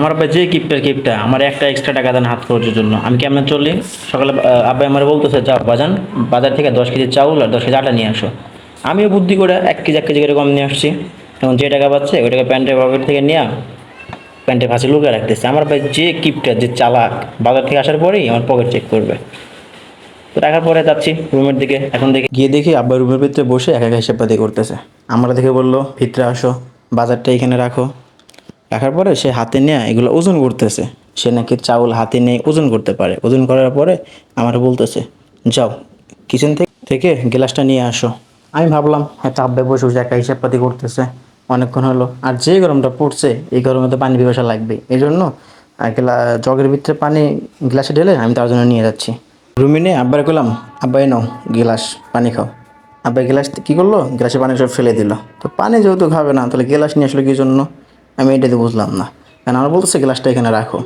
আমার আব্বা যে কিপটা আমার একটা এক্সট্রা টাকা দেন হাত খরচের জন্য। আমি কেমন চললি সকালে, আব্বা আমার বলতেছে যাও বাজান, বাজার থেকে 10 কেজি চাউল আর 10 কেজি আটা নিয়ে আসো। আমিও বুদ্ধি করে 1 কেজি করে কম নিয়ে আসছি। এখন যে টাকা পাচ্ছে ওই টাকা প্যান্টের পকেট থেকে নিয়ে প্যান্টের ভাঁজে লুকিয়ে রাখতেছে। আমার ভাই যে কিপটা, যে চালাক, বাজার থেকে আসার পরেই আমার পকেট চেক করবে। তো রাখার পরে যাচ্ছি রুমের দিকে, এখন দেখি গিয়ে দেখি আব্বা রুমের ভিতরে বসে একা একা হিসাব পাতি করতেছে। আমরা দেখে বললো ভিতরে আসো, বাজারটা এখানে রাখো। রাখার পরে সে হাতে নিয়ে এগুলো ওজন করতেছে। সে নাকি চাউল হাতে নিয়ে ওজন করতে পারে। ওজন করার পরে আমার বলতেছে যাও কিচেন থেকে গ্লাসটা নিয়ে আসো। আমি ভাবলাম হ্যাঁ, আব্বা বসে বসে একা হিসাব পাতি করতেছে, অনেকক্ষণ হলো। আর যে গরমটা পড়ছে এই গরমে তো পানি পিপাসা লাগবে, এই জন্য জগের ভিতরে পানি গ্লাসে ঢেলে আমি তার জন্য নিয়ে যাচ্ছি। রুমে নিয়ে আব্বার করলাম আব্বাই নাও গ্লাস পানি খাও। আব্বাই গ্লাস কী করলো, গ্লাসে পানি সব ফেলে দিল। তো পানি যেহেতু খাবে না তাহলে গ্লাস নিয়ে আসলো কী জন্য, আমি এটাতে বুঝলাম না। কারণ আমার বলতেছে গ্লাসটা এখানে রাখো,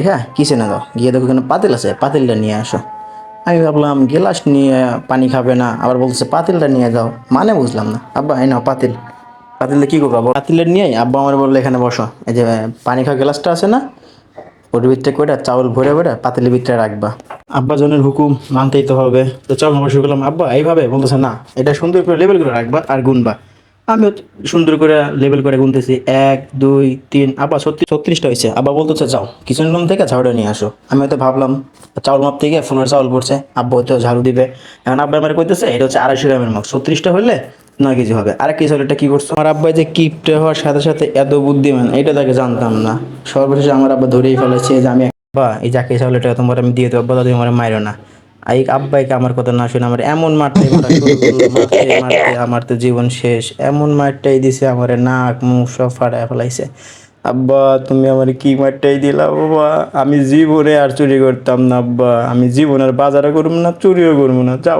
হ্যাঁ কিচেনে দাও, গিয়ে দেখো এখানে পাতিল আছে, পাতিলটা নিয়ে আসো। আমি ভাবলাম গ্লাস নিয়ে পানি খাবে না, আবার বলতেছে পাতিলটা নিয়ে যাও, মানে বুঝলাম না। আব্বা এই নাও পাতিল, পাতিলে কী করবো, পাতিলের নিয়ে আব্বা আমার বললো এখানে বসো, এই যে পানি খাওয়া গ্লাসটা আছে না, ওর ভিতরে করে চাউল ভরে ভরে পাতিলের ভিতরে রাখবা। আব্বা জনের হুকুম মানতেই তো হবে। তো চল আমরা শুরু করলাম। আব্বা এইভাবে বলতেছে না, এটা সুন্দর করে লেবেল করে রাখবা আর গুনবা। আমিও সুন্দর করে লেবেল করে গুনতেছি, 1 2 3। আব্বা 36টা হয়েছে। আব্বা বলতেছে যাও কিচেন রুম থেকে ঝাড়ুটা নিয়ে আসো। আমি হয়তো ভাবলাম চাউল মাপতে গিয়ে ফুলের চাউল পড়ছে, আব্বা হয়তো ঝাড়ু দিবে। এখন আব্বা আমার কইতেছে এটা হচ্ছে 250 গ্রামের মাপ, 36টা হলে 9 কেজি হবে। আর কি চাউলটা কি করছো, আমার আব্বা যে কিপটে হওয়ার সাথে সাথে এত বুদ্ধিমান এটা তাকে জানতাম না। সর্বশেষে আমার আব্বা ধরেই ফেলেছে যে আমি আব্বা এই যাকে চাউলটা তোমার আমি দিয়ে দেবো, আব্বা তুমি আমার মাইরো না। এই আব্বাইকে আমার কথা না শুনে আমার এমন মারতে মারা শুরু করলো, মারতে মারতে আমার তো জীবন শেষ। এমন মারটাই দিছে আমার, নাক মুখ সব ফাটায় ফেলাইছে। আব্বা তুমি আমার কি মারটাই দিলা বাবা, আমি জীবনে আর চুরি করতাম না আব্বা, আমি জীবনের বাজারও করবো না, চুরিও করবো না, যাও।